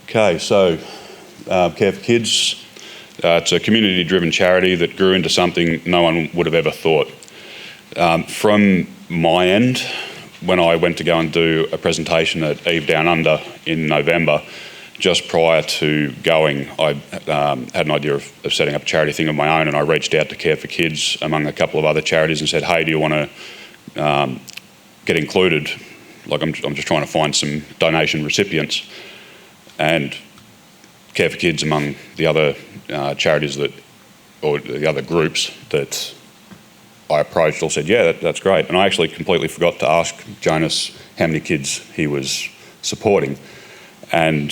Okay, so Care for Kids, it's a community-driven charity that grew into something no one would have ever thought. From my end, when I went to go and do a presentation at Eve Down Under in November, just prior to going, I had an idea of setting up a charity thing of my own, and I reached out to Care for Kids among a couple of other charities and said, hey, do you want to get included? Like, I'm just trying to find some donation recipients. And Care for Kids, among the other charities or the other groups that I approached, all said, yeah, that's great. And I actually completely forgot to ask Jonas how many kids he was supporting. And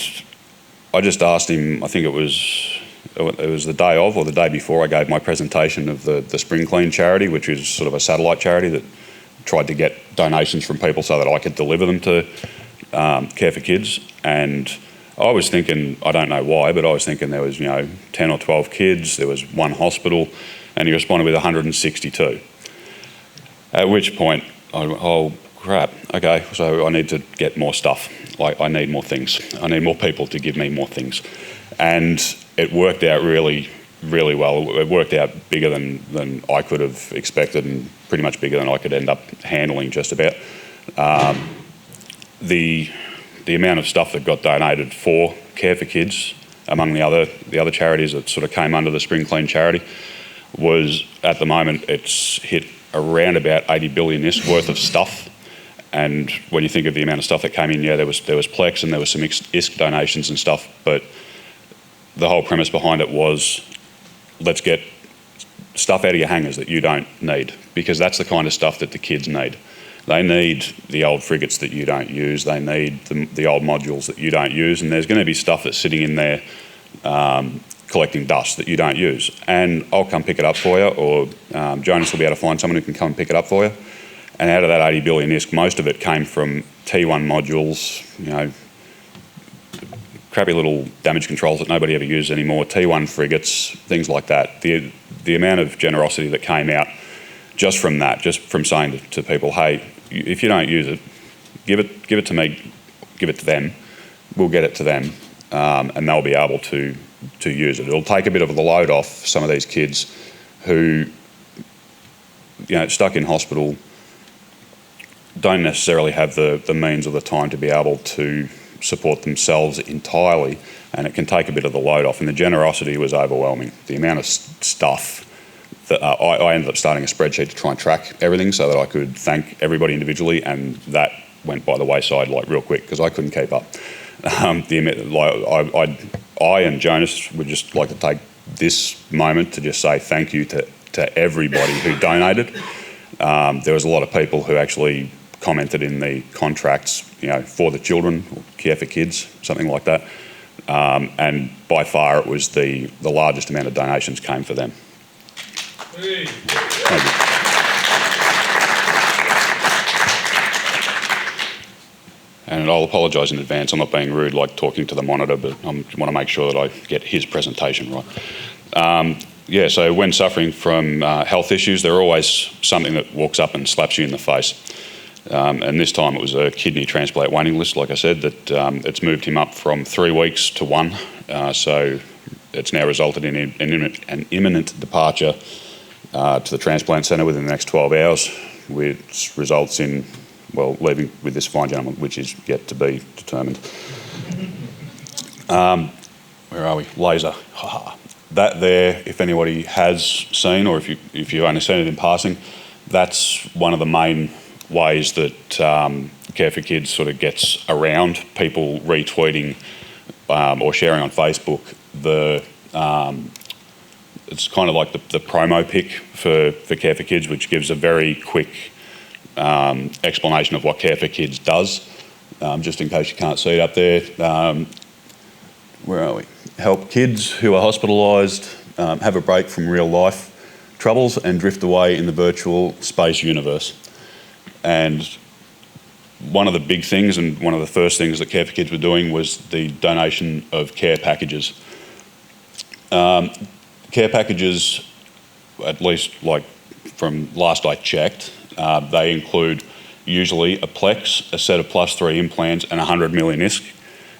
I just asked him, I think it was the day of or the day before I gave my presentation of the Spring Clean charity, which is sort of a satellite charity that tried to get donations from people so that I could deliver them to Care for Kids. And I was thinking, I don't know why, but I was thinking there was, 10 or 12 kids, there was one hospital, and he responded with 162. At which point, oh crap, okay, so I need to get more stuff. Like, I need more things. I need more people to give me more things. And it worked out really, really well. It worked out bigger than I could have expected, and pretty much bigger than I could end up handling just about. The amount of stuff that got donated for Care for Kids among the other charities that sort of came under the Spring Clean charity was, at the moment, it's hit around about 80 billion-ish worth of stuff. And when you think of the amount of stuff that came in, yeah, there was Plex and there was some ISK donations and stuff, but the whole premise behind it was, let's get stuff out of your hangars that you don't need, because that's the kind of stuff that the kids need. They need the old frigates that you don't use. They need the old modules that you don't use. And there's going to be stuff that's sitting in there collecting dust that you don't use. And I'll come pick it up for you, or Jonas will be able to find someone who can come and pick it up for you. And out of that 80 billion ISK, most of it came from T1 modules, crappy little damage controls that nobody ever uses anymore, T1 frigates, things like that. The amount of generosity that came out just from that, just from saying to people, hey, if you don't use it, give it to me, give it to them, we'll get it to them, and they'll be able to use it. It'll take a bit of the load off some of these kids who, stuck in hospital, don't necessarily have the means or the time to be able to support themselves entirely, and it can take a bit of the load off. And the generosity was overwhelming. The amount of stuff that I ended up starting a spreadsheet to try and track everything so that I could thank everybody individually, and that went by the wayside like real quick because I couldn't keep up. I and Jonas would just like to take this moment to just say thank you to everybody who donated. There was a lot of people who actually commented in the contracts, for the children, or Care for Kids, something like that. And by far it was the largest amount of donations came for them. Thank you. And I'll apologise in advance. I'm not being rude, like talking to the monitor, but I want to make sure that I get his presentation right. So when suffering from health issues, there are always something that walks up and slaps you in the face. And this time it was a kidney transplant waiting list, like I said, that it's moved him up from 3 weeks to 1. So it's now resulted in an imminent departure to the transplant centre within the next 12 hours, which results in, leaving with this fine gentleman, which is yet to be determined. Where are we? Laser. That there, if anybody has seen, or if you've only seen it in passing, that's one of the main ways that Care for Kids sort of gets around people retweeting or sharing on Facebook it's kind of like the promo pic for Care for Kids, which gives a very quick explanation of what Care for Kids does. Just in case you can't see it up there, where are we? Help kids who are hospitalised have a break from real life troubles and drift away in the virtual space universe. And one of the big things, and one of the first things that Care for Kids were doing, was the donation of care packages. Care packages, at least like from last I checked, they include usually a Plex, a set of +3 implants and 100 million ISK.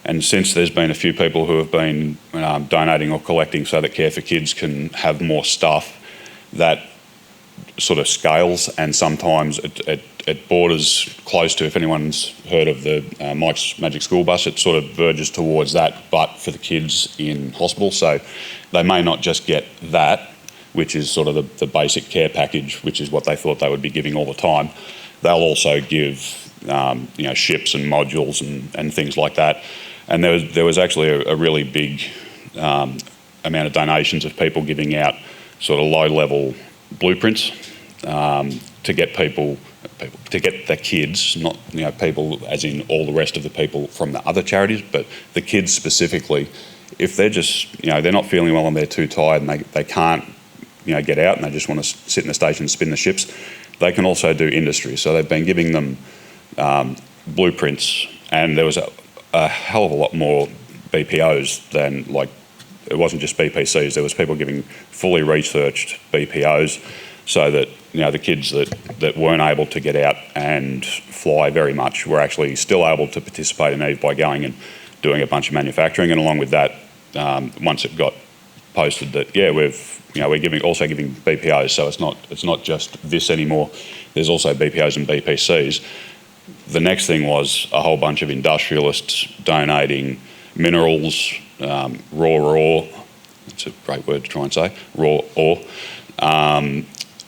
And since there's been a few people who have been donating or collecting so that Care for Kids can have more stuff, that sort of scales, and sometimes it borders close to, if anyone's heard of the Mike's Magic School Bus, it sort of verges towards that, but for the kids in hospital. So they may not just get that, which is sort of the basic care package, which is what they thought they would be giving all the time. They'll also give ships and modules and things like that. And there was actually a really big amount of donations of people giving out sort of low-level blueprints to get to get the kids, not people as in all the rest of the people from the other charities, but the kids specifically. If they're just they're not feeling well and they're too tired and they can't get out and they just want to sit in the station and spin the ships, they can also do industry. So they've been giving them blueprints, and there was a hell of a lot more BPOs than, like, it wasn't just BPCs. There was people giving fully researched BPOs, so that the kids that weren't able to get out and fly very much were actually still able to participate in Eve by going and doing a bunch of manufacturing. And along with that, once it got posted that we're giving BPOs, so it's not just this anymore. There's also BPOs and BPCs. The next thing was a whole bunch of industrialists donating minerals, raw ore. It's a great word to try and say, raw ore,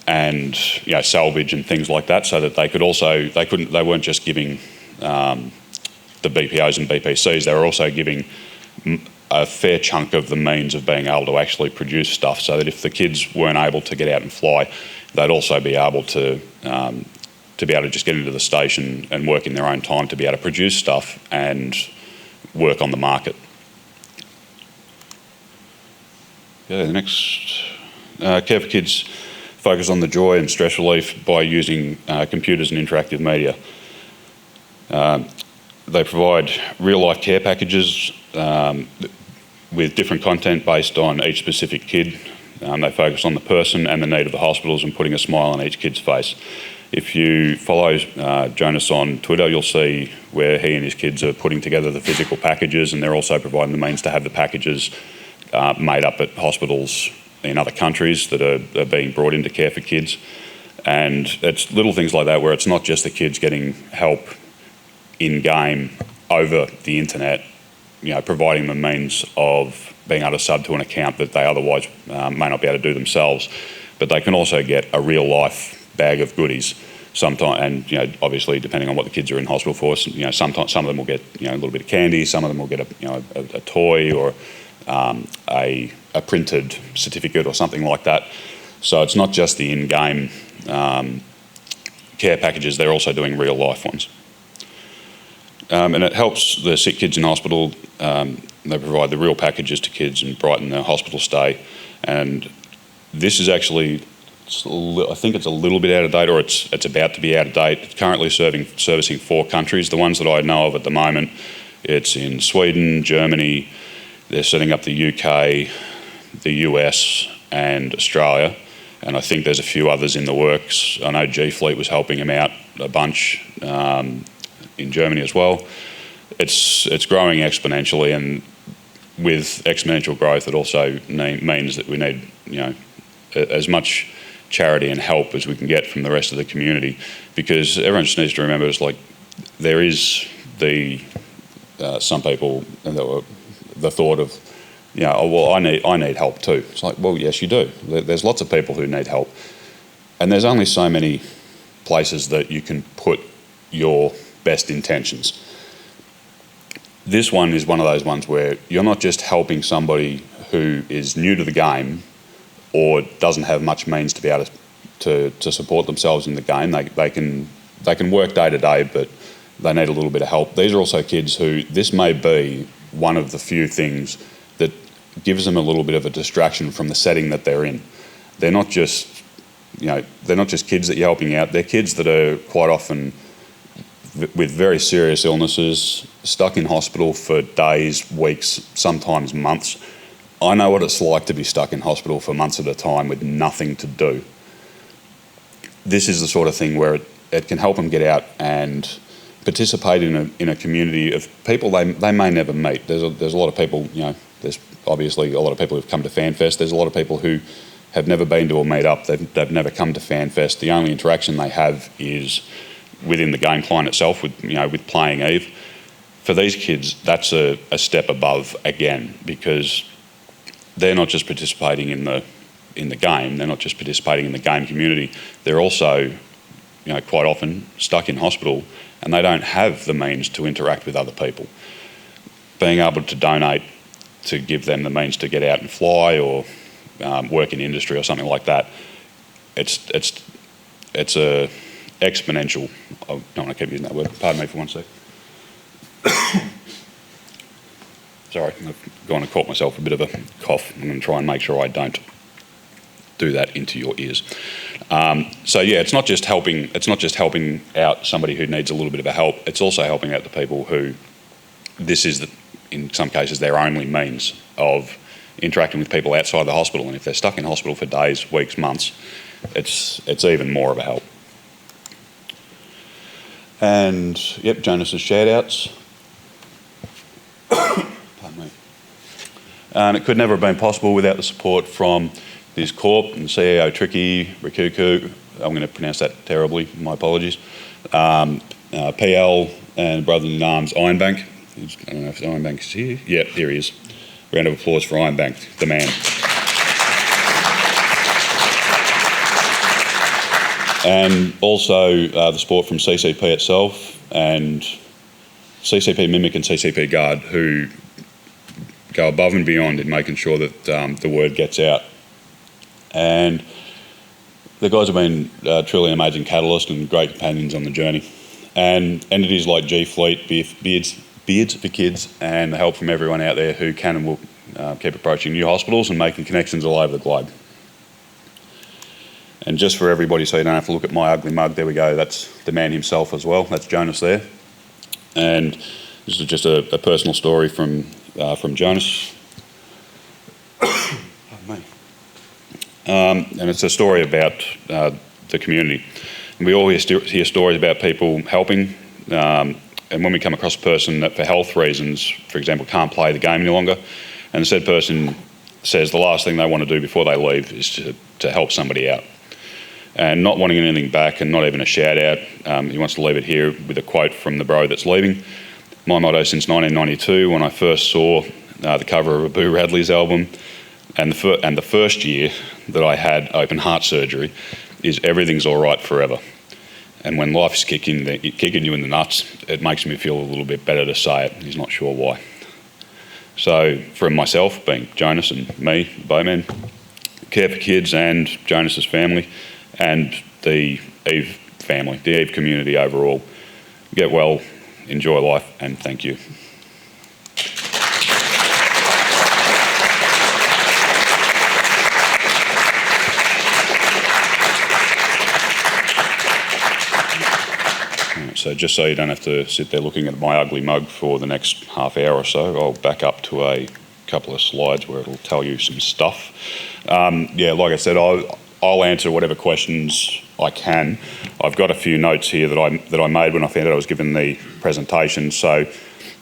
and salvage and things like that, so that they weren't just giving the BPOs and BPCs. They were also giving a fair chunk of the means of being able to actually produce stuff, so that if the kids weren't able to get out and fly, they'd also be able to just get into the station and work in their own time to be able to produce stuff and work on the market. Yeah, the next, Care for Kids focus on the joy and stress relief by using computers and interactive media. They provide real-life care packages with different content based on each specific kid. They focus on the person and the need of the hospitals and putting a smile on each kid's face. If you follow Jonas on Twitter, you'll see where he and his kids are putting together the physical packages, and they're also providing the means to have the packages made up at hospitals in other countries that are being brought into Care for Kids. And it's little things like that where it's not just the kids getting help in-game over the internet, providing them means of being able to sub to an account that they otherwise may not be able to do themselves, but they can also get a real-life bag of goodies sometimes. And obviously, depending on what the kids are in hospital for, sometimes some of them will get a little bit of candy, some of them will get a toy or a printed certificate or something like that. So it's not just the in-game care packages; they're also doing real-life ones. And it helps the sick kids in hospital. They provide the real packages to kids and brighten their hospital stay. And this is actually, I think it's a little bit out of date, or it's about to be out of date. It's currently servicing 4 countries. The ones that I know of at the moment, it's in Sweden, Germany. They're setting up the UK, the US, and Australia. And I think there's a few others in the works. I know G Fleet was helping them out a bunch in Germany as well. It's growing exponentially, and with exponential growth, it also means that we need as much charity and help as we can get from the rest of the community, because everyone just needs to remember, it's like there is some people the thought of I need help too. It's like, well, yes you do. There's lots of people who need help, and there's only so many places that you can put your best intentions. This one is one of those ones where you're not just helping somebody who is new to the game or doesn't have much means to be able to support themselves in the game. They can work day to day, but they need a little bit of help. These are also kids who this may be one of the few things that gives them a little bit of a distraction from the setting that they're in. They're not just kids that you're helping out. They're kids that are quite often with very serious illnesses, stuck in hospital for days, weeks, sometimes months. I know what it's like to be stuck in hospital for months at a time with nothing to do. This is the sort of thing where it can help them get out and participate in a community of people they may never meet. There's a lot of people, there's obviously a lot of people who've come to Fanfest. There's a lot of people who have never been to a meet-up. They've never come to Fanfest. The only interaction they have is within the game client itself, with playing Eve. For these kids, that's a step above again, because they're not just participating in the game. They're not just participating in the game community. They're also, quite often stuck in hospital, and they don't have the means to interact with other people. Being able to donate to give them the means to get out and fly, or work in industry or something like that, it's a exponential. I don't want to keep using that word. Pardon me for 1 sec. Sorry, I've gone and caught myself a bit of a cough. I'm going to try and make sure I don't do that into your ears. So yeah, it's not just helping out somebody who needs a little bit of a help. It's also helping out the people who this is, in some cases, their only means of interacting with people outside the hospital. And if they're stuck in hospital for days, weeks, months, it's even more of a help. And yep, Jonas's shout-outs. Pardon me. And it could never have been possible without the support from this Corp and CEO Tricky, Rikuku, I'm going to pronounce that terribly, my apologies, PL and brother-in-arms Ironbank. I don't know if Ironbank is here. Yeah, here he is. Round of applause for Ironbank, the man. And also the support from CCP itself and CCP Mimic and CCP Guard, who go above and beyond in making sure that the word gets out. And the guys have been truly an amazing catalyst and great companions on the journey. And entities like G Fleet, Beards for Kids, and the help from everyone out there who can and will keep approaching new hospitals and making connections all over the globe. And just for everybody, so you don't have to look at my ugly mug, there we go, that's the man himself as well, that's Jonas there. And this is just a personal story from Jonas. And it's a story about the community. And we all hear stories about people helping, and when we come across a person that for health reasons, for example, can't play the game any longer, and the said person says the last thing they want to do before they leave is to help somebody out. And not wanting anything back and not even a shout out, he wants to leave it here with a quote from the bro that's leaving. My motto since 1992, when I first saw the cover of a Boo Radley's album, and the first year that I had open heart surgery, is everything's all right forever. And when life is kicking you in the nuts, it makes me feel a little bit better to say it. He's not sure why. So from myself, being Jonas and me, Bowman, Care for Kids and Jonas's family, and the Eve family, the Eve community overall, get well, enjoy life, and thank you. So just so you don't have to sit there looking at my ugly mug for the next half hour or so, I'll back up to a couple of slides where it'll tell you some stuff. Yeah, like I said, I'll answer whatever questions I can. I've got a few notes here that I made when I found out I was given the presentation. So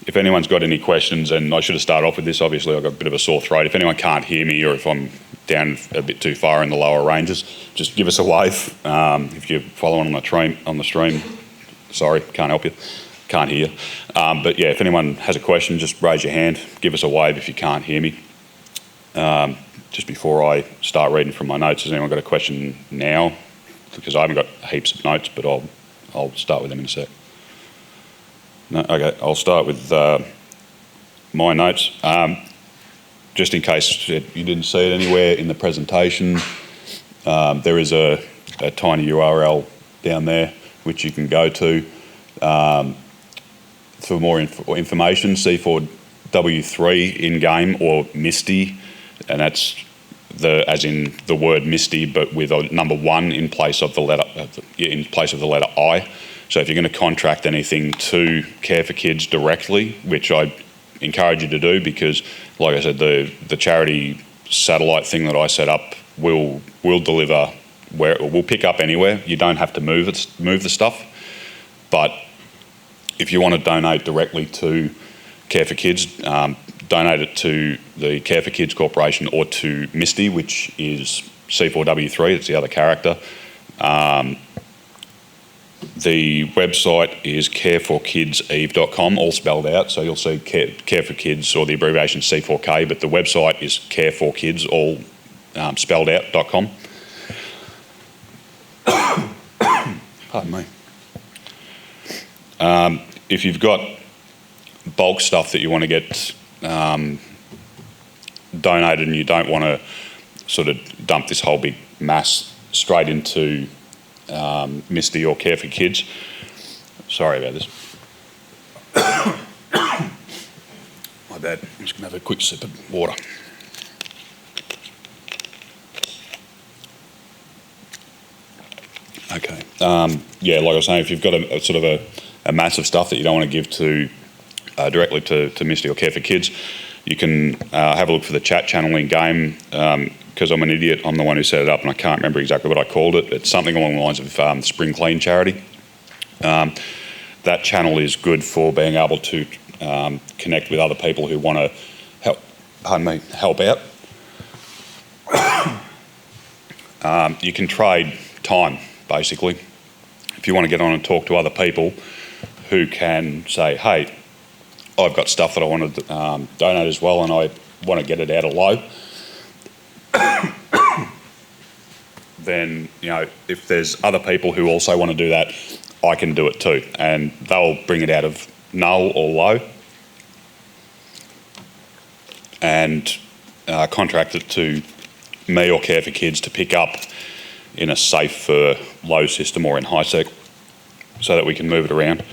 if anyone's got any questions, and I should have started off with this, obviously I've got a bit of a sore throat. If anyone can't hear me, or if I'm down a bit too far in the lower ranges, just give us a wave. If you're following on the stream, sorry, can't help you, can't hear. But yeah, if anyone has a question, just raise your hand, give us a wave if you can't hear me. Just before I start reading from my notes, has anyone got a question now? Because I haven't got heaps of notes, but I'll start with them in a sec. No, okay, I'll start with my notes. Just in case you didn't see it anywhere in the presentation, there is a tiny URL down there which you can go to for more information. C4W3 in-game, or Misty, and that's as in the word Misty, but with a number 1 in place of the letter I. So if you're going to contract anything to Care for Kids directly, which I encourage you to do, because like I said, the charity satellite thing that I set up will deliver where, we'll pick up anywhere. You don't have to move the stuff, but If you want to donate directly to Care for Kids, donate it to the Care for Kids Corporation or to Misty, which is C4W3, it's the other character. The website is careforkidseve.com, all spelled out, so you'll see Care for Kids, or the abbreviation C4K, but the website is careforkids, all spelled out.com. Pardon me. If you've got bulk stuff that you want to get donated and you don't want to sort of dump this whole big mass straight into Misty or Care for Kids. Sorry about this. My bad. I'm just going to have a quick sip of water. Okay. Yeah, like I was saying, if you've got a sort of a mass of stuff that you don't want to give to directly to Misty or Care for Kids, you can have a look for the chat channel in game. Because I'm an idiot, I'm the one who set it up and I can't remember exactly what I called it. It's something along the lines of Spring Clean charity. That channel is good for being able to connect with other people who want to help out. You can trade time, basically. If you want to get on and talk to other people who can say, hey, I've got stuff that I want to donate as well and I want to get it out of low, then, you know, if there's other people who also want to do that, I can do it too. And they'll bring it out of null or low and contract it to me or Care for Kids to pick up in a safe for low system or in high sec so that we can move it around.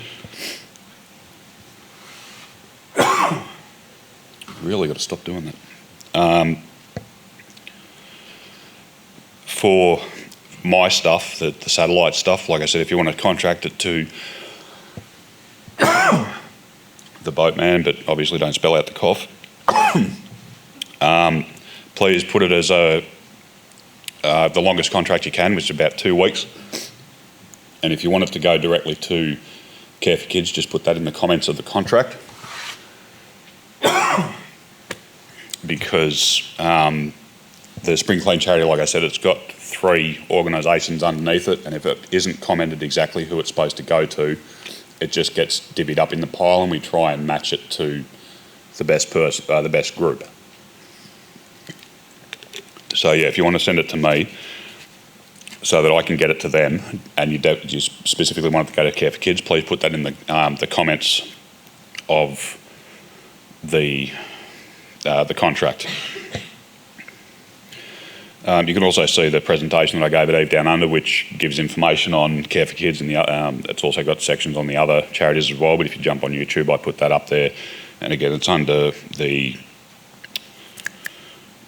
Really got to stop doing that. For my stuff, the satellite stuff, like I said, if you want to contract it to the boatman, but obviously don't spell out the cough, please put it as the longest contract you can, which is about 2 weeks. And if you want it to go directly to Care for Kids, just put that in the comments of the contract. Because the Spring Clean charity, like I said, it's got 3 organisations underneath it, and if it isn't commented exactly who it's supposed to go to, it just gets divvied up in the pile and we try and match it to the best person, the best group. So yeah, if you want to send it to me so that I can get it to them, and you specifically want it to go to Care for Kids, please put that in the comments of the contract. You can also see the presentation that I gave at Eve Down Under, which gives information on Care for Kids, and it's also got sections on the other charities as well. But if you jump on YouTube, I put that up there, and again, it's under the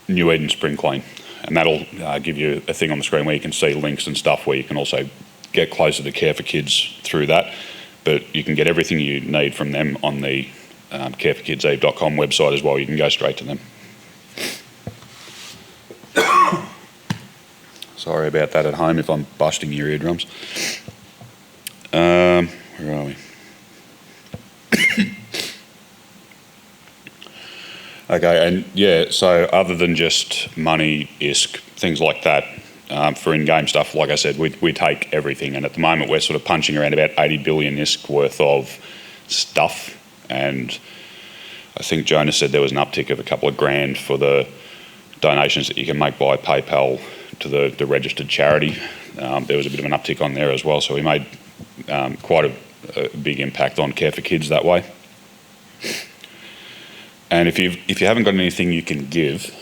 New Eden Spring Clean, and that'll give you a thing on the screen where you can see links and stuff where you can also get closer to Care for Kids through that. But you can get everything you need from them on the careforkidseve.com website as well. You can go straight to them. Sorry about that at home if I'm busting your eardrums. Where are we? Okay, and yeah, so other than just money, ISK, things like that, for in-game stuff, like I said, we take everything, and at the moment we're sort of punching around about 80 billion ISK worth of stuff, and I think Jonas said there was an uptick of a couple of grand for the donations that you can make by PayPal to the registered charity. There was a bit of an uptick on there as well, so we made quite a big impact on Care for Kids that way. And if you haven't got anything you can give,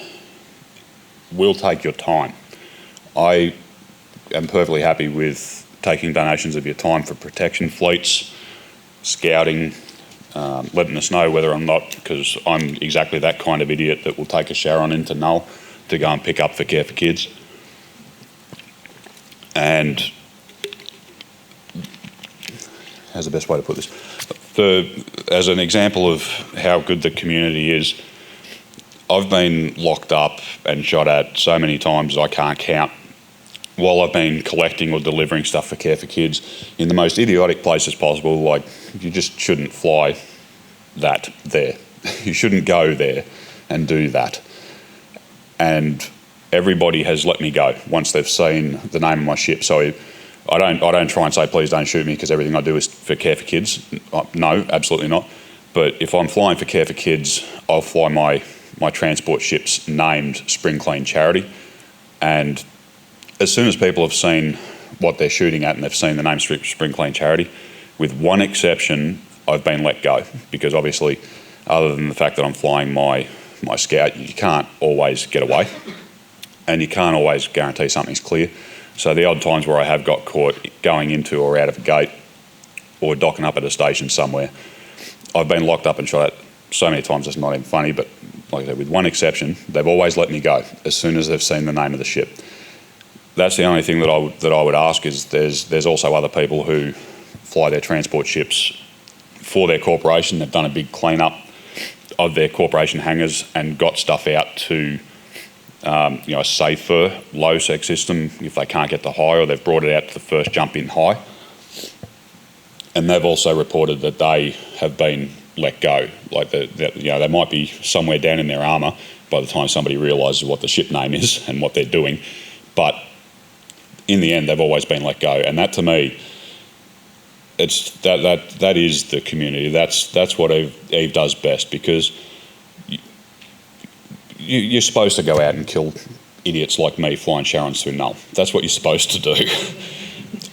we'll take your time. I am perfectly happy with taking donations of your time for protection fleets, scouting, letting us know whether or not, because I'm exactly that kind of idiot that will take a Sharon into Null to go and pick up for Care for Kids. And how's the best way to put this? As an example of how good the community is, I've been locked up and shot at so many times I can't count while I've been collecting or delivering stuff for Care for Kids in the most idiotic places possible. Like, you just shouldn't fly that there. You shouldn't go there and do that. And everybody has let me go once they've seen the name of my ship. So I don't try and say, please don't shoot me, because everything I do is for Care for Kids. No, absolutely not. But if I'm flying for Care for Kids, I'll fly my transport ships named Spring Clean Charity. And as soon as people have seen what they're shooting at and they've seen the name Spring Clean Charity, with one exception, I've been let go, because obviously, other than the fact that I'm flying my Scout, you can't always get away, and you can't always guarantee something's clear. So the odd times where I have got caught going into or out of a gate or docking up at a station somewhere, I've been locked up and shot at so many times it's not even funny. But like I said, with one exception, they've always let me go as soon as they've seen the name of the ship. That's the only thing that I would ask is there's also other people who fly their transport ships for their corporation. They've done a big clean-up of their corporation hangars and got stuff out to a safer low-sec system if they can't get to high, or they've brought it out to the first jump in high. And they've also reported that they have been let go. Like they might be somewhere down in their armour by the time somebody realises what the ship name is and what they're doing. But in the end, they've always been let go, and that to me, it's that is the community. That's what Eve does best, because you're supposed to go out and kill idiots like me flying Sharons through null. That's what you're supposed to do.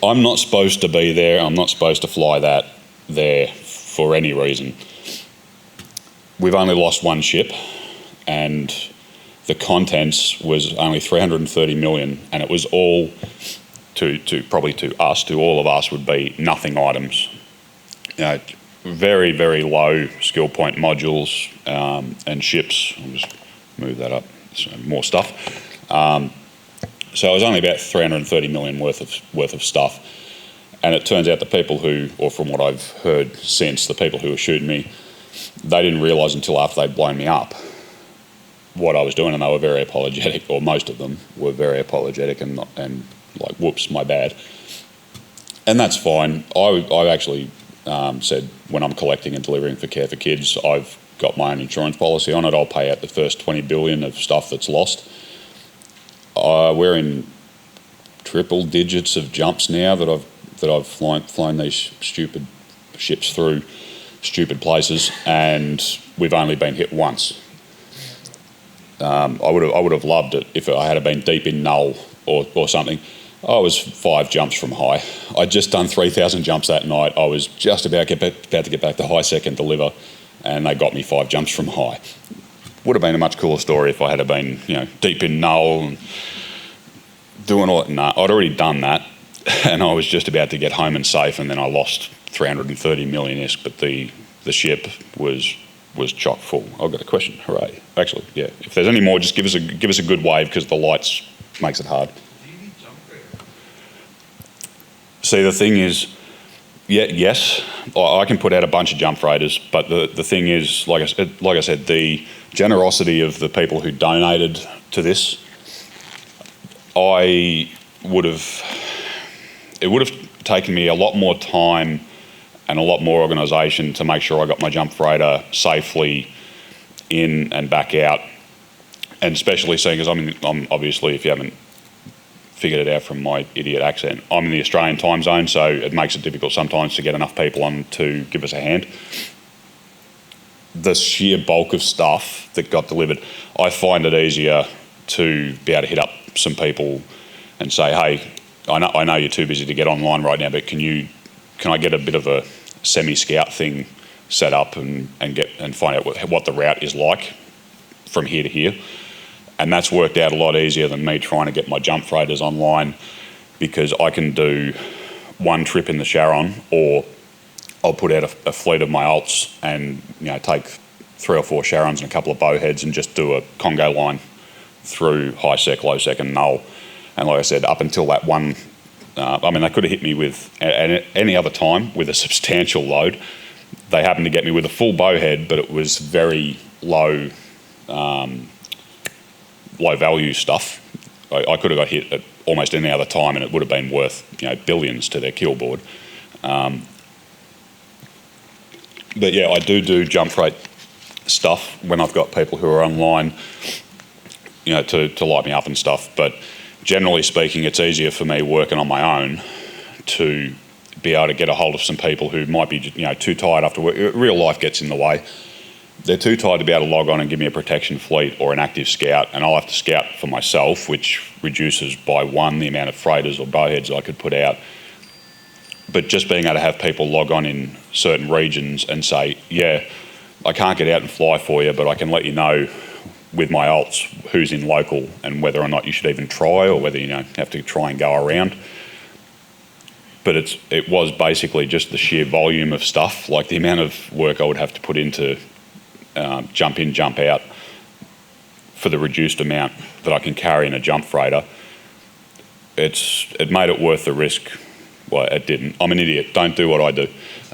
I'm not supposed to be there. I'm not supposed to fly that there for any reason. We've only lost one ship, and the contents was only 330 million, and it was all to all of us would be nothing items. Very, very low skill point modules and ships. I'll just move that up. So more stuff. So it was only about 330 million worth of stuff. And it turns out the people who, or from what I've heard since, the people who were shooting me, they didn't realise until after they'd blown me up what I was doing, and they were very apologetic, or most of them were very apologetic and like, whoops, my bad. And that's fine. I actually said when I'm collecting and delivering for Care for Kids, I've got my own insurance policy on it. I'll pay out the first 20 billion of stuff that's lost. We're in triple digits of jumps now that I've flown these stupid ships through stupid places, and we've only been hit once. I would have loved it if I had been deep in null or something. I was 5 jumps from high. I'd just done 3,000 jumps that night. I was just about to get back to high sec and deliver, and they got me 5 jumps from high. Would have been a much cooler story if I had been, deep in null and doing all that. No, I'd already done that, and I was just about to get home and safe, and then I lost 330 million-isk, but the ship was chock full. I've got a question. Hooray! Actually, yeah. If there's any more, just give us a good wave, because the lights makes it hard. Do you need jump radar? See, the thing is, yes, I can put out a bunch of jump freighters, but the thing is, like I said, the generosity of the people who donated to this, it would have taken me a lot more time and a lot more organisation to make sure I got my jump freighter safely in and back out, and especially seeing as I'm obviously, if you haven't figured it out from my idiot accent, I'm in the Australian time zone, so it makes it difficult sometimes to get enough people on to give us a hand. The sheer bulk of stuff that got delivered, I find it easier to be able to hit up some people and say, hey, I know you're too busy to get online right now, but can I get a bit of a semi-scout thing set up and find out what the route is like from here to here? And that's worked out a lot easier than me trying to get my jump freighters online, because I can do one trip in the Sharon, or I'll put out a fleet of my alts and take 3 or 4 Sharons and a couple of bowheads and just do a Congo line through high sec, low sec and null. And like I said, up until that one, they could have hit me with any other time with a substantial load. They happened to get me with a full bowhead, but it was very low value stuff. I could have got hit at almost any other time, and it would have been worth billions to their kill board. But yeah, I do jump freight stuff when I've got people who are online, to light me up and stuff. But generally speaking, it's easier for me working on my own to be able to get a hold of some people who might be too tired after work. Real life gets in the way. They're too tired to be able to log on and give me a protection fleet or an active scout, and I'll have to scout for myself, which reduces by 1 the amount of freighters or bowheads I could put out. But just being able to have people log on in certain regions and say, yeah, I can't get out and fly for you, but I can let you know with my alts who's in local and whether or not you should even try, or whether you have to try and go around. But it was basically just the sheer volume of stuff, like the amount of work I would have to put into jump in, jump out for the reduced amount that I can carry in a jump freighter. It made it worth the risk. Well, it didn't. I'm an idiot. Don't do what I do.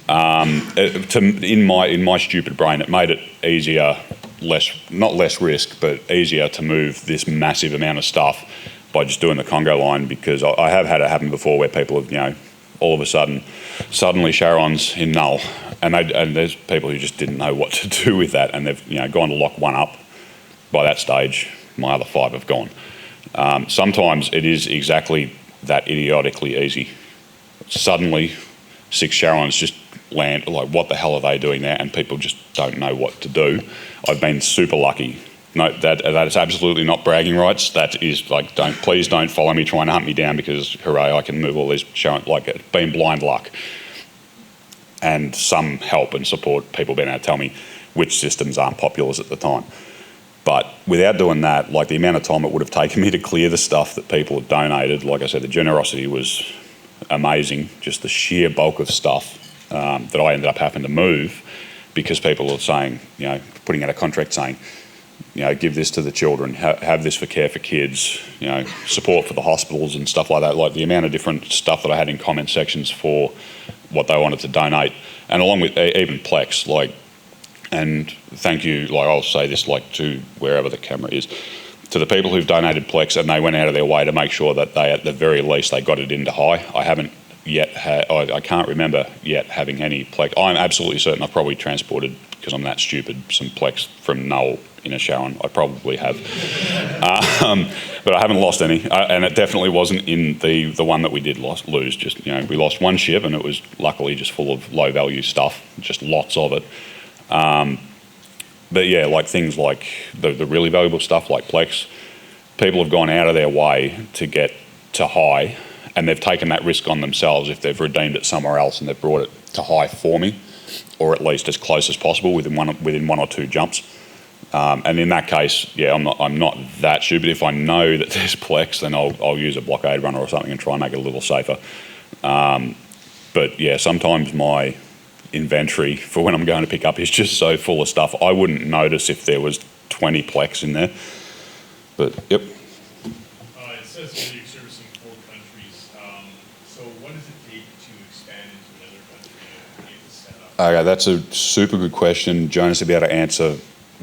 In my stupid brain, it made it easier, not less risk, but easier to move this massive amount of stuff by just doing the Congo line, because I have had it happen before where people have, all of a sudden, suddenly Sharon's in null, and there's people who just didn't know what to do with that, and they've gone to lock one up. By that stage, my other 5 have gone. Sometimes it is exactly that idiotically easy. Suddenly 6 Sharons just land, like what the hell are they doing there, and people just don't know what to do. I've been super lucky. No, that is absolutely not bragging rights. That is like, please don't follow me trying to hunt me down, because hooray, I can move all these Sharons. Like, it's been blind luck and some help and support, people being able to tell me which systems aren't populous at the time. But without doing that, like the amount of time it would have taken me to clear the stuff that people had donated, like I said, the generosity was amazing. Just the sheer bulk of stuff that I ended up having to move, because people were saying, putting out a contract saying, give this to the children, have this for care for kids, support for the hospitals and stuff like that. Like the amount of different stuff that I had in comment sections for what they wanted to donate, and along with even Plex, and thank you, I'll say this to wherever the camera is, to the people who've donated Plex, and they went out of their way to make sure that they, at the very least, they got it into high. I haven't yet I can't remember yet having any Plex. I'm absolutely certain I've probably transported, because I'm that stupid, some Plex from Null in a Sharon. I probably have. But I haven't lost any, and it definitely wasn't in the one that we did lose. Just, we lost one ship, and it was luckily just full of low value stuff, just lots of it. But yeah, things like the really valuable stuff like Plex, people have gone out of their way to get to high, and they've taken that risk on themselves if they've redeemed it somewhere else and they've brought it to high for me, or at least as close as possible within one or two jumps. And in that case, yeah, I'm not that stupid. If I know that there's Plex, then I'll use a blockade runner or something and try and make it a little safer. But yeah, sometimes my inventory for when I'm going to pick up is just so full of stuff, I wouldn't notice if there was 20 Plex in there. But yep. It says here you're servicing 4 countries. So what does it take to expand into another country and get the setup? Okay, that's a super good question. Jonas will be able to answer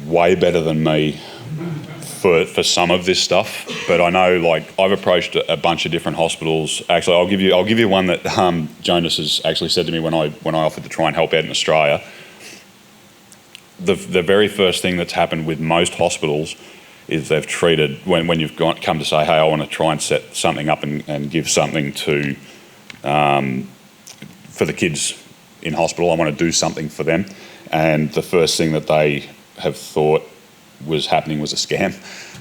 way better than me for some of this stuff. But I know, I've approached a bunch of different hospitals. Actually, I'll give you one that Jonas has actually said to me when I offered to try and help out in Australia. The very first thing that's happened with most hospitals is they've treated, when you've come to say, hey, I want to try and set something up and give something to for the kids in hospital, I want to do something for them, and the first thing that they have thought was happening was a scam.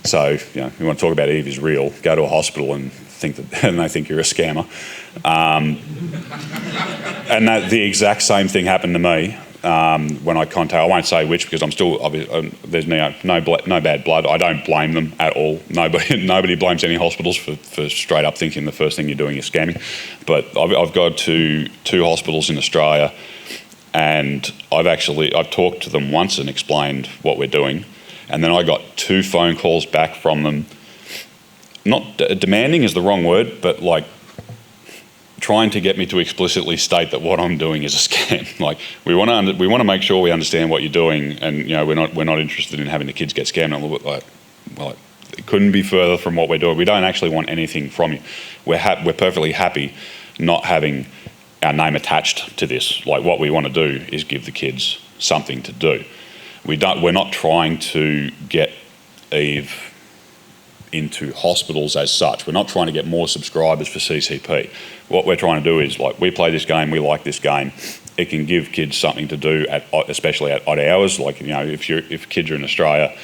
So, you want to talk about Eve is real, go to a hospital and they think you're a scammer. And that the exact same thing happened to me when I won't say which, because I'm still, there's no bad blood. I don't blame them at all. Nobody blames any hospitals for straight up thinking the first thing you're doing is scamming. But I've got to 2 hospitals in Australia, and I've talked to them once and explained what we're doing, and then I got 2 phone calls back from them. Not demanding is the wrong word, but trying to get me to explicitly state that what I'm doing is a scam. We want to make sure we understand what you're doing, and we're not interested in having the kids get scammed. I'm a little bit it couldn't be further from what we're doing. We don't actually want anything from you. We're perfectly happy not having our name attached to this. Like, what we want to do is give the kids something to do. We're not trying to get Eve into hospitals as such. We're not trying to get more subscribers for CCP. What we're trying to do is, like, we play this game, we like this game. It can give kids something to do, especially at odd hours. Like, you know, if kids are in Australia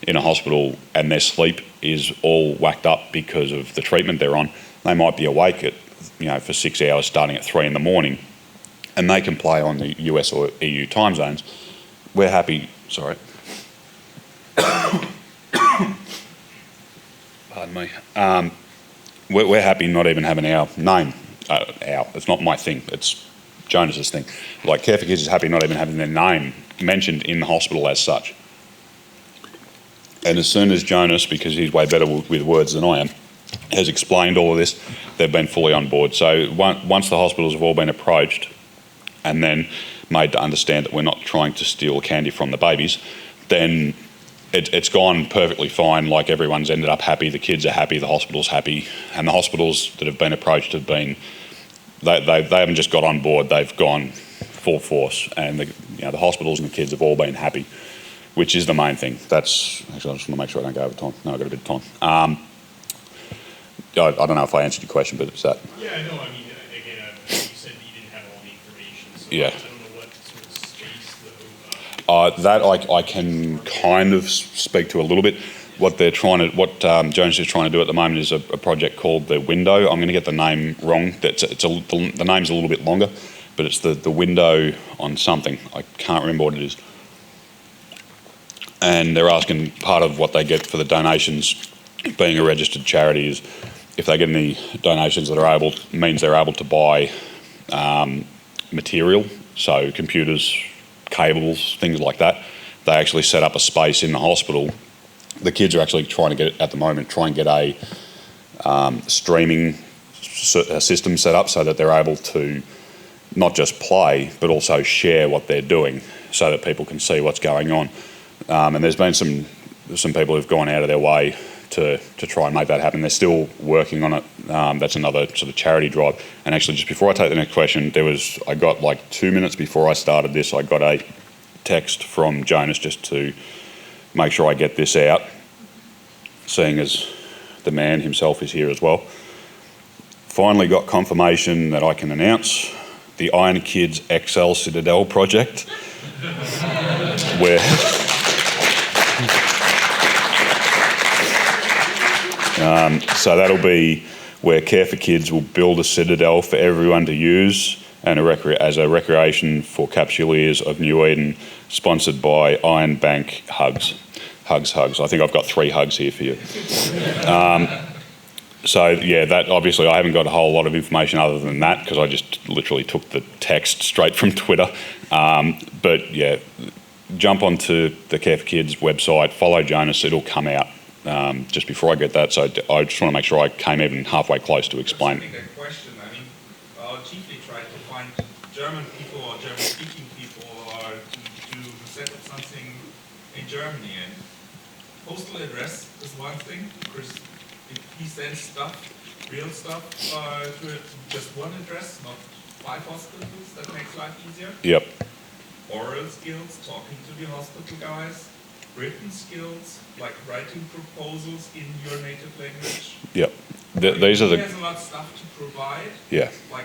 in a hospital and their sleep is all whacked up because of the treatment they're on, they might be awake for 6 hours starting at 3 a.m, and they can play on the US or EU time zones. We're happy. Sorry. Pardon me. We're happy not even having our name. It's not my thing. It's Jonas's thing. Like, Care for Kids is happy not even having their name mentioned in the hospital as such. And as soon as Jonas, because he's way better with words than I am, has explained all of this, they've been fully on board. So once the hospitals have all been approached and then made to understand that we're not trying to steal candy from the babies, then it's gone perfectly fine. Like, everyone's ended up happy, the kids are happy, the hospital's happy, and the hospitals that have been approached have been, they haven't just got on board, they've gone full force, and the hospitals and the kids have all been happy, which is the main thing. That's, actually, I just want to make sure I don't go over time. No, I've got a bit of time. I don't know if I answered your question, but it's that. Yeah, no, I mean, again, you said that you didn't have all the information, so yeah. I don't know what sort of space That I can kind of speak to a little bit. What Jonas is trying to do at the moment is a project called The Window. I'm going to get the name wrong. The name's a little bit longer, but it's the window on something. I can't remember what it is. And they're asking, part of what they get for the donations, being a registered charity, is if they get any donations that means they're able to buy material, so computers, cables, things like that. They actually set up a space in the hospital. The kids are actually trying to get a streaming system set up so that they're able to not just play but also share what they're doing so that people can see what's going on. And there's been some people who've gone out of their way to try and make that happen. They're still working on it. That's another sort of charity drive. And actually, just before I take the next question, I got like 2 minutes before I started this, I got a text from Jonas just to make sure I get this out, seeing as the man himself is here as well. Finally got confirmation that I can announce the Iron Kids XL Citadel project, where so that'll be where Care for Kids will build a citadel for everyone to use and as a recreation for capsuleers of New Eden, sponsored by Iron Bank Hugs. Hugs. I think I've got 3 hugs here for you. So yeah, that obviously I haven't got a whole lot of information other than that because I just literally took the text straight from Twitter. But yeah, jump onto the Care for Kids website, follow Jonas, it'll come out. Just before I get that, so I just want to make sure I came even halfway close to explain. That's a question. I mean, chiefly tried to find German people or German-speaking people or to set up something in Germany. And postal address is one thing, because if he sends stuff, real stuff, to just one address, not 5 hospitals, that makes life easier. Yep. Oral skills, talking to the hospital guys. Written skills, like writing proposals in your native language. Yep. These are the. He has a lot of stuff to provide. Yeah. Like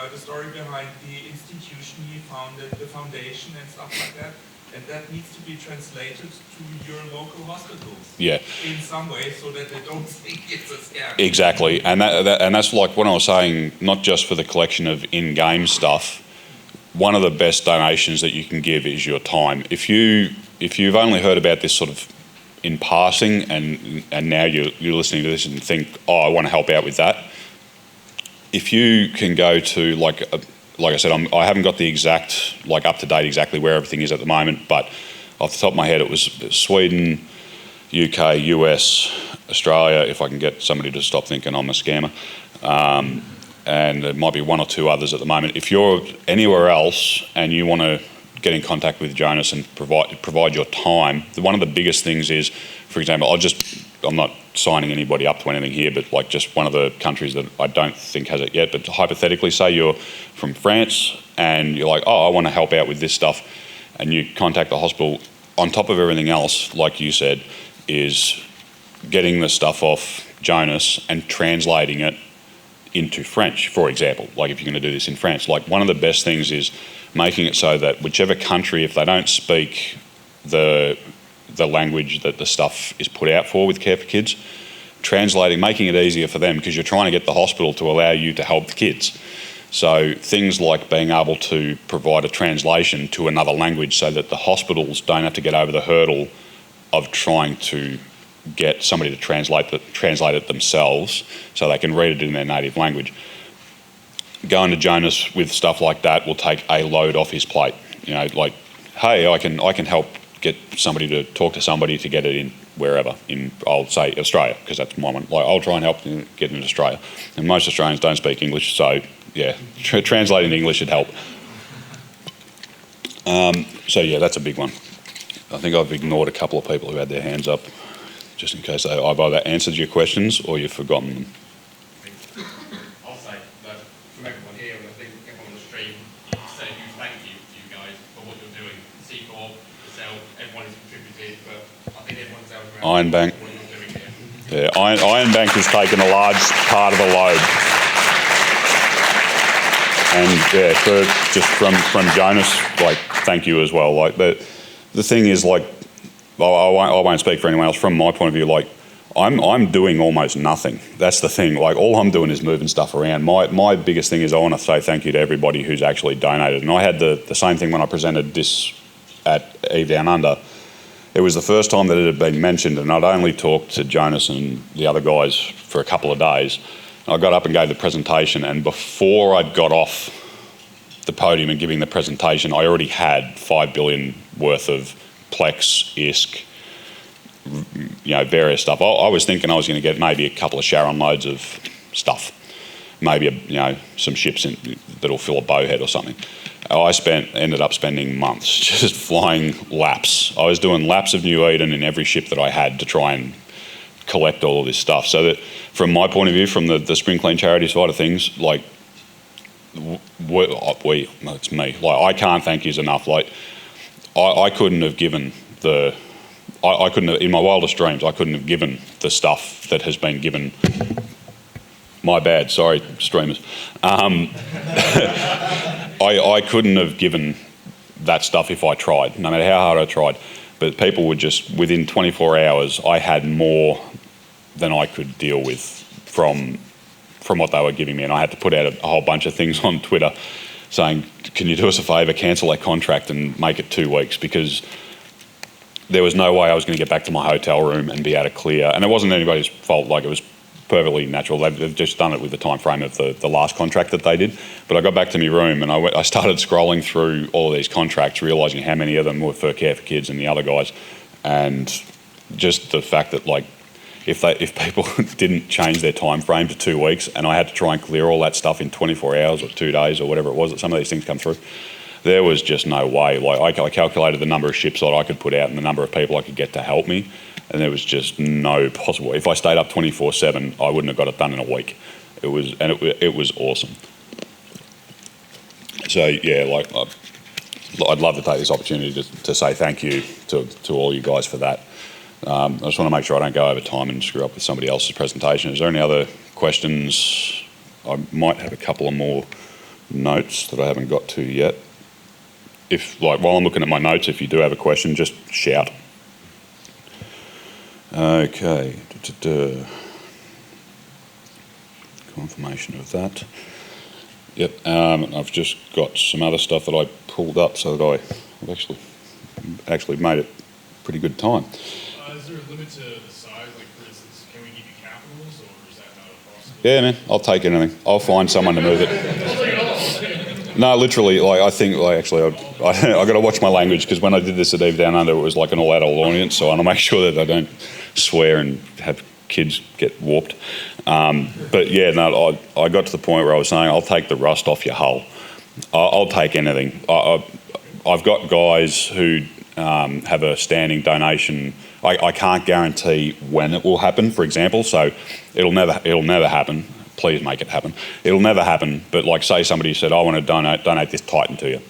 the story behind the institution he founded, the foundation and stuff like that. And that needs to be translated to your local hospitals. Yeah. In some way, so that they don't think it's a scam. Exactly, and that's like what I was saying. Not just for the collection of in-game stuff. One of the best donations that you can give is your time. If you've only heard about this sort of in passing and now you're listening to this and think, oh, I want to help out with that. If you can go to, like I said, I haven't got the exact, up to date exactly where everything is at the moment, but off the top of my head it was Sweden, UK, US, Australia, if I can get somebody to stop thinking I'm a scammer. And there might be 1 or 2 others at the moment. If you're anywhere else and you want to get in contact with Jonas and provide your time, one of the biggest things is, for example, I'll just I'm not signing anybody up to anything here, but like just one of the countries that I don't think has it yet, but hypothetically, say you're from France and you're like, oh, I want to help out with this stuff, and you contact the hospital, on top of everything else, like you said, is getting the stuff off Jonas and translating it into French, for example. Like if you're going to do this in France, like one of the best things is making it so that whichever country, if they don't speak the language that the stuff is put out for with Care for Kids, translating, making it easier for them, because you're trying to get the hospital to allow you to help the kids. So things like being able to provide a translation to another language so that the hospitals don't have to get over the hurdle of trying to get somebody to translate it themselves so they can read it in their native language. Going to Jonas with stuff like that will take a load off his plate. You know, like, hey, I can help get somebody to talk to somebody to get it in wherever, in, I'll say Australia, because that's my one. Like, I'll try and help them get into Australia. And most Australians don't speak English, so yeah, translating to English should help. So yeah, that's a big one. I think I've ignored a couple of people who had their hands up, just in case I've either answered your questions or you've forgotten them. I'll say that from everyone here, and I think everyone on the stream, say a huge thank you to you guys for what you're doing. C4, yourself, everyone has contributed, but I think everyone's out around Iron Bank. what you're doing here. Yeah, Iron Bank has taken a large part of the load. And yeah, from Jonas, like, thank you as well. Like, the thing is, like, I won't speak for anyone else. From my point of view, like, I'm doing almost nothing. That's the thing. Like, all I'm doing is moving stuff around. My biggest thing is I want to say thank you to everybody who's actually donated. And I had the same thing when I presented this at Eve Down Under. It was the first time that it had been mentioned, and I'd only talked to Jonas and the other guys for a couple of days. I got up and gave the presentation, and before I'd got off the podium and giving the presentation, I already had 5 billion worth of Plex, ISK, you know, various stuff. I was thinking I was going to get maybe a couple of Sharon loads of stuff, maybe some ships that'll fill a bowhead or something. I ended up spending months just flying laps. I was doing laps of New Eden in every ship that I had to try and collect all of this stuff. So that, from my point of view, from the Spring Clean charity side of things, like, it's me. Like, I can't thank yous enough. Like, I couldn't have given I couldn't have, in my wildest dreams, I couldn't have given the stuff that has been given. My bad, sorry, streamers. I couldn't have given that stuff if I tried, no matter how hard I tried. But people would just, within 24 hours, I had more than I could deal with from what they were giving me. And I had to put out a whole bunch of things on Twitter saying, can you do us a favour, cancel that contract and make it 2 weeks, because there was no way I was going to get back to my hotel room and be able to clear. And it wasn't anybody's fault, like, it was perfectly natural. They've just done it with the time frame of the last contract that they did. But I got back to my room and I started scrolling through all of these contracts, realising how many of them were for Care for Kids and the other guys. And just the fact that, like, if people didn't change their time frame to 2 weeks and I had to try and clear all that stuff in 24 hours or 2 days or whatever it was that some of these things come through, there was just no way. Like, I calculated the number of ships that I could put out and the number of people I could get to help me, and there was just no possible. If I stayed up 24/7, I wouldn't have got it done in a week. It was awesome. So yeah, like, I'd love to take this opportunity to say thank you to all you guys for that. I just want to make sure I don't go over time and screw up with somebody else's presentation. Is there any other questions? I might have a couple of more notes that I haven't got to yet. If, like, while I'm looking at my notes, if you do have a question, just shout. Okay. Confirmation of that. Yep. I've just got some other stuff that I pulled up so that I've actually made it pretty good time. Is there a limit to the size? Like, for instance, can we give you capitals, or is that not a possibility? Yeah, man. I'll take anything. I'll find someone to move it. No, literally, like, I think, like, actually, I got to watch my language, because when I did this at Eve Down Under, it was like an all-adult audience, so I want to make sure that I don't swear and have kids get warped. But yeah, no, I got to the point where I was saying, I'll take the rust off your hull. I'll take anything. I've got guys who have a standing donation. I can't guarantee when it will happen, for example, so it'll never happen. Please make it happen. It'll never happen, but like say somebody said, I want to donate this Titan to you.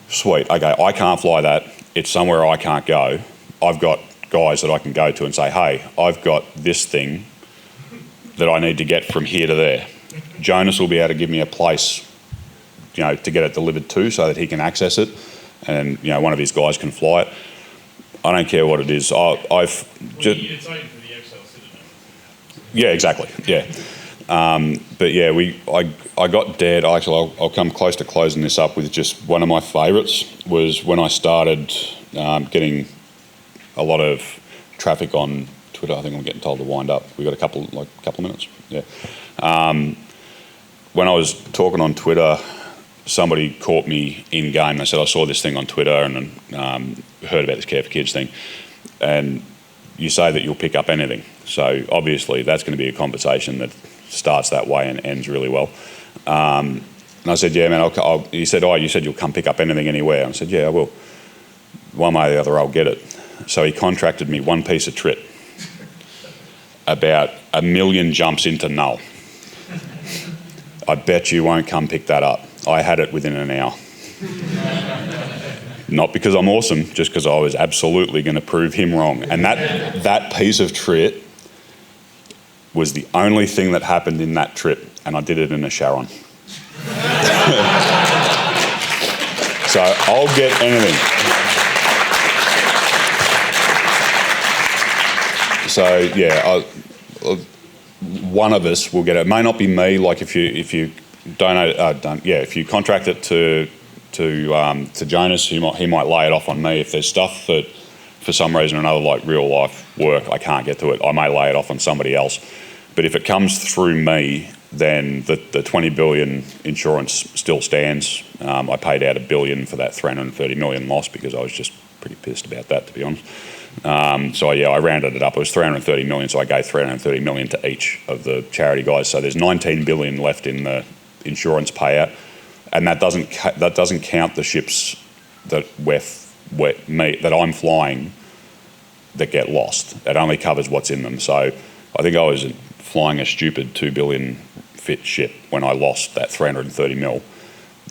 Sweet, okay, I can't fly that. It's somewhere I can't go. I've got guys that I can go to and say, hey, I've got this thing that I need to get from here to there. Jonas will be able to give me a place, to get it delivered to so that he can access it, and one of his guys can fly it. I don't care what it is. You need a Titan for the XL Citadel. Yeah, exactly. Yeah. But yeah, I got dead. Actually, I'll come close to closing this up with just one of my favourites was when I started getting a lot of traffic on Twitter. I think I'm getting told to wind up. We've got a couple of minutes. Yeah. When I was talking on Twitter, somebody caught me in game. They said, I saw this thing on Twitter and heard about this Care for Kids thing. And you say that you'll pick up anything. So obviously that's going to be a conversation that starts that way and ends really well. And I said, yeah, man, he said, you said you'll come pick up anything anywhere. I said, yeah, I will. One way or the other, I'll get it. So he contracted me one piece of trit, about 1 million jumps into null. I bet you won't come pick that up. I had it within an hour. Not because I'm awesome, just because I was absolutely going to prove him wrong. And that piece of trit was the only thing that happened in that trip, and I did it in a Sharon. So I'll get anything. So yeah, one of us will get it. It may not be me. Like if you donate, if you contract it to Jonas, he might lay it off on me. If there's stuff that for some reason or another, like real life work, I can't get to it, I may lay it off on somebody else. But if it comes through me, then the 20 billion insurance still stands. I paid out $1 billion for that 330 million loss because I was just pretty pissed about that, to be honest. So yeah, I rounded it up. It was 330 million, so I gave 330 million to each of the charity guys. So there's 19 billion left in the insurance payout, and that doesn't count the ships that that I'm flying that get lost. It only covers what's in them. So I think I was flying a stupid 2 billion fit ship when I lost that 330 mil.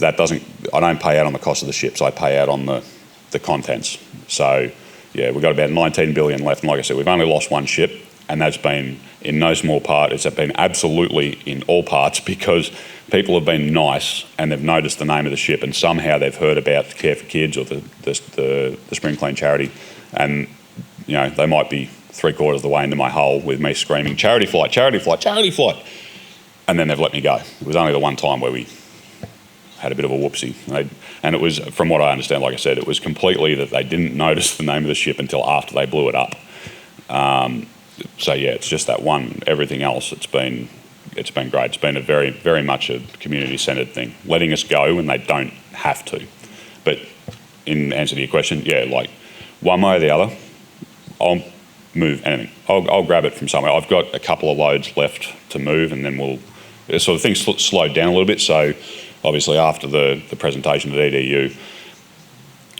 I don't pay out on the cost of the ships. I pay out on the contents. So yeah, we've got about 19 billion left. And like I said, we've only lost one ship, and that's been in no small part. It's been absolutely in all parts because people have been nice and they've noticed the name of the ship, and somehow they've heard about Care for Kids or the Spring Clean charity, and they might be 3/4 of the way into my hull with me screaming, charity flight, charity flight, charity flight. And then they've let me go. It was only the one time where we had a bit of a whoopsie. And it was, from what I understand, like I said, it was completely that they didn't notice the name of the ship until after they blew it up. So yeah, it's just that one. Everything else, it's been great. It's been a very, very much a community-centred thing, letting us go when they don't have to. But in answer to your question, yeah, like one way or the other, I'll move anything. I'll grab it from somewhere. I've got a couple of loads left to move, and then sort of things slowed down a little bit. So obviously after the presentation at EDU,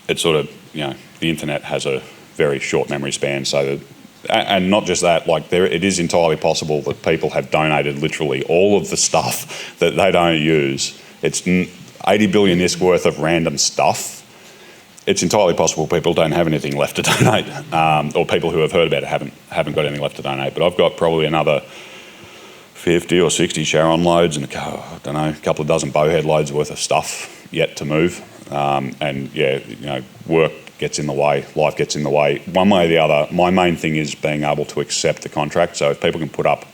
it's sort of, the internet has a very short memory span. So and not just that, like it is entirely possible that people have donated literally all of the stuff that they don't use. It's 80 billion ISK worth of random stuff. It's entirely possible people don't have anything left to donate, or people who have heard about it haven't got anything left to donate. But I've got probably another 50 or 60 Sharon loads and a couple of dozen bowhead loads worth of stuff yet to move. And yeah, work gets in the way, life gets in the way. One way or the other, my main thing is being able to accept the contract. So if people can put up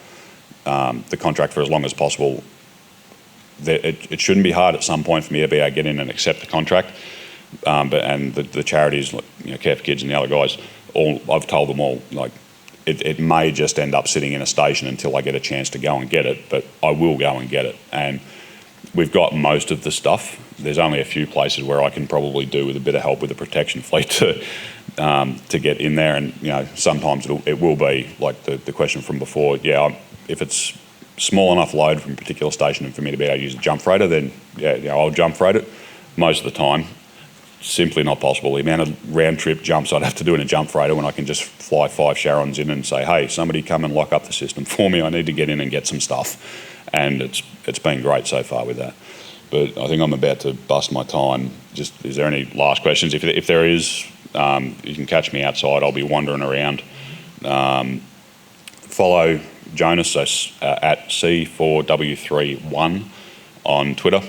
the contract for as long as possible, it shouldn't be hard at some point for me to be able to get in and accept the contract. And the charities, like Care for Kids and the other guys, I've told them all, like, it may just end up sitting in a station until I get a chance to go and get it, but I will go and get it. And we've got most of the stuff. There's only a few places where I can probably do with a bit of help with the protection fleet to get in there. And sometimes it will be like the question from before. Yeah, if it's small enough load from a particular station and for me to be able to use a jump freighter, then yeah, I'll jump freight it. Most of the time, simply not possible. The amount of round trip jumps I'd have to do in a jump freighter when I can just fly 5 Sharons in and say, hey, somebody come and lock up the system for me. I need to get in and get some stuff. And it's been great so far with that. But I think I'm about to bust my time. Just, is there any last questions? If there is, you can catch me outside. I'll be wandering around. Follow Jonas, so at C4W31 on Twitter.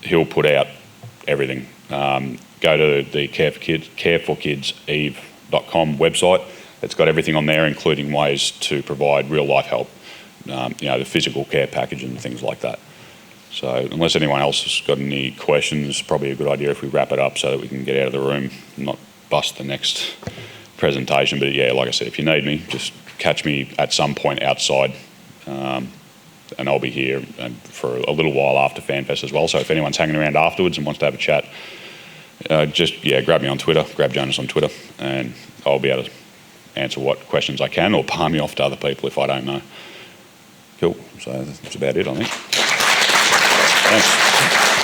He'll put out everything. Go to the careforkidseve.com website. It's got everything on there, including ways to provide real life help, the physical care package and things like that. So unless anyone else has got any questions, probably a good idea if we wrap it up so that we can get out of the room, not bust the next presentation. But yeah, like I said, if you need me, just catch me at some point outside, and I'll be here for a little while after Fanfest as well. So if anyone's hanging around afterwards and wants to have a chat, grab me on Twitter, grab Jonas on Twitter, and I'll be able to answer what questions I can or palm me off to other people if I don't know. Cool. So that's about it, I think. Thanks.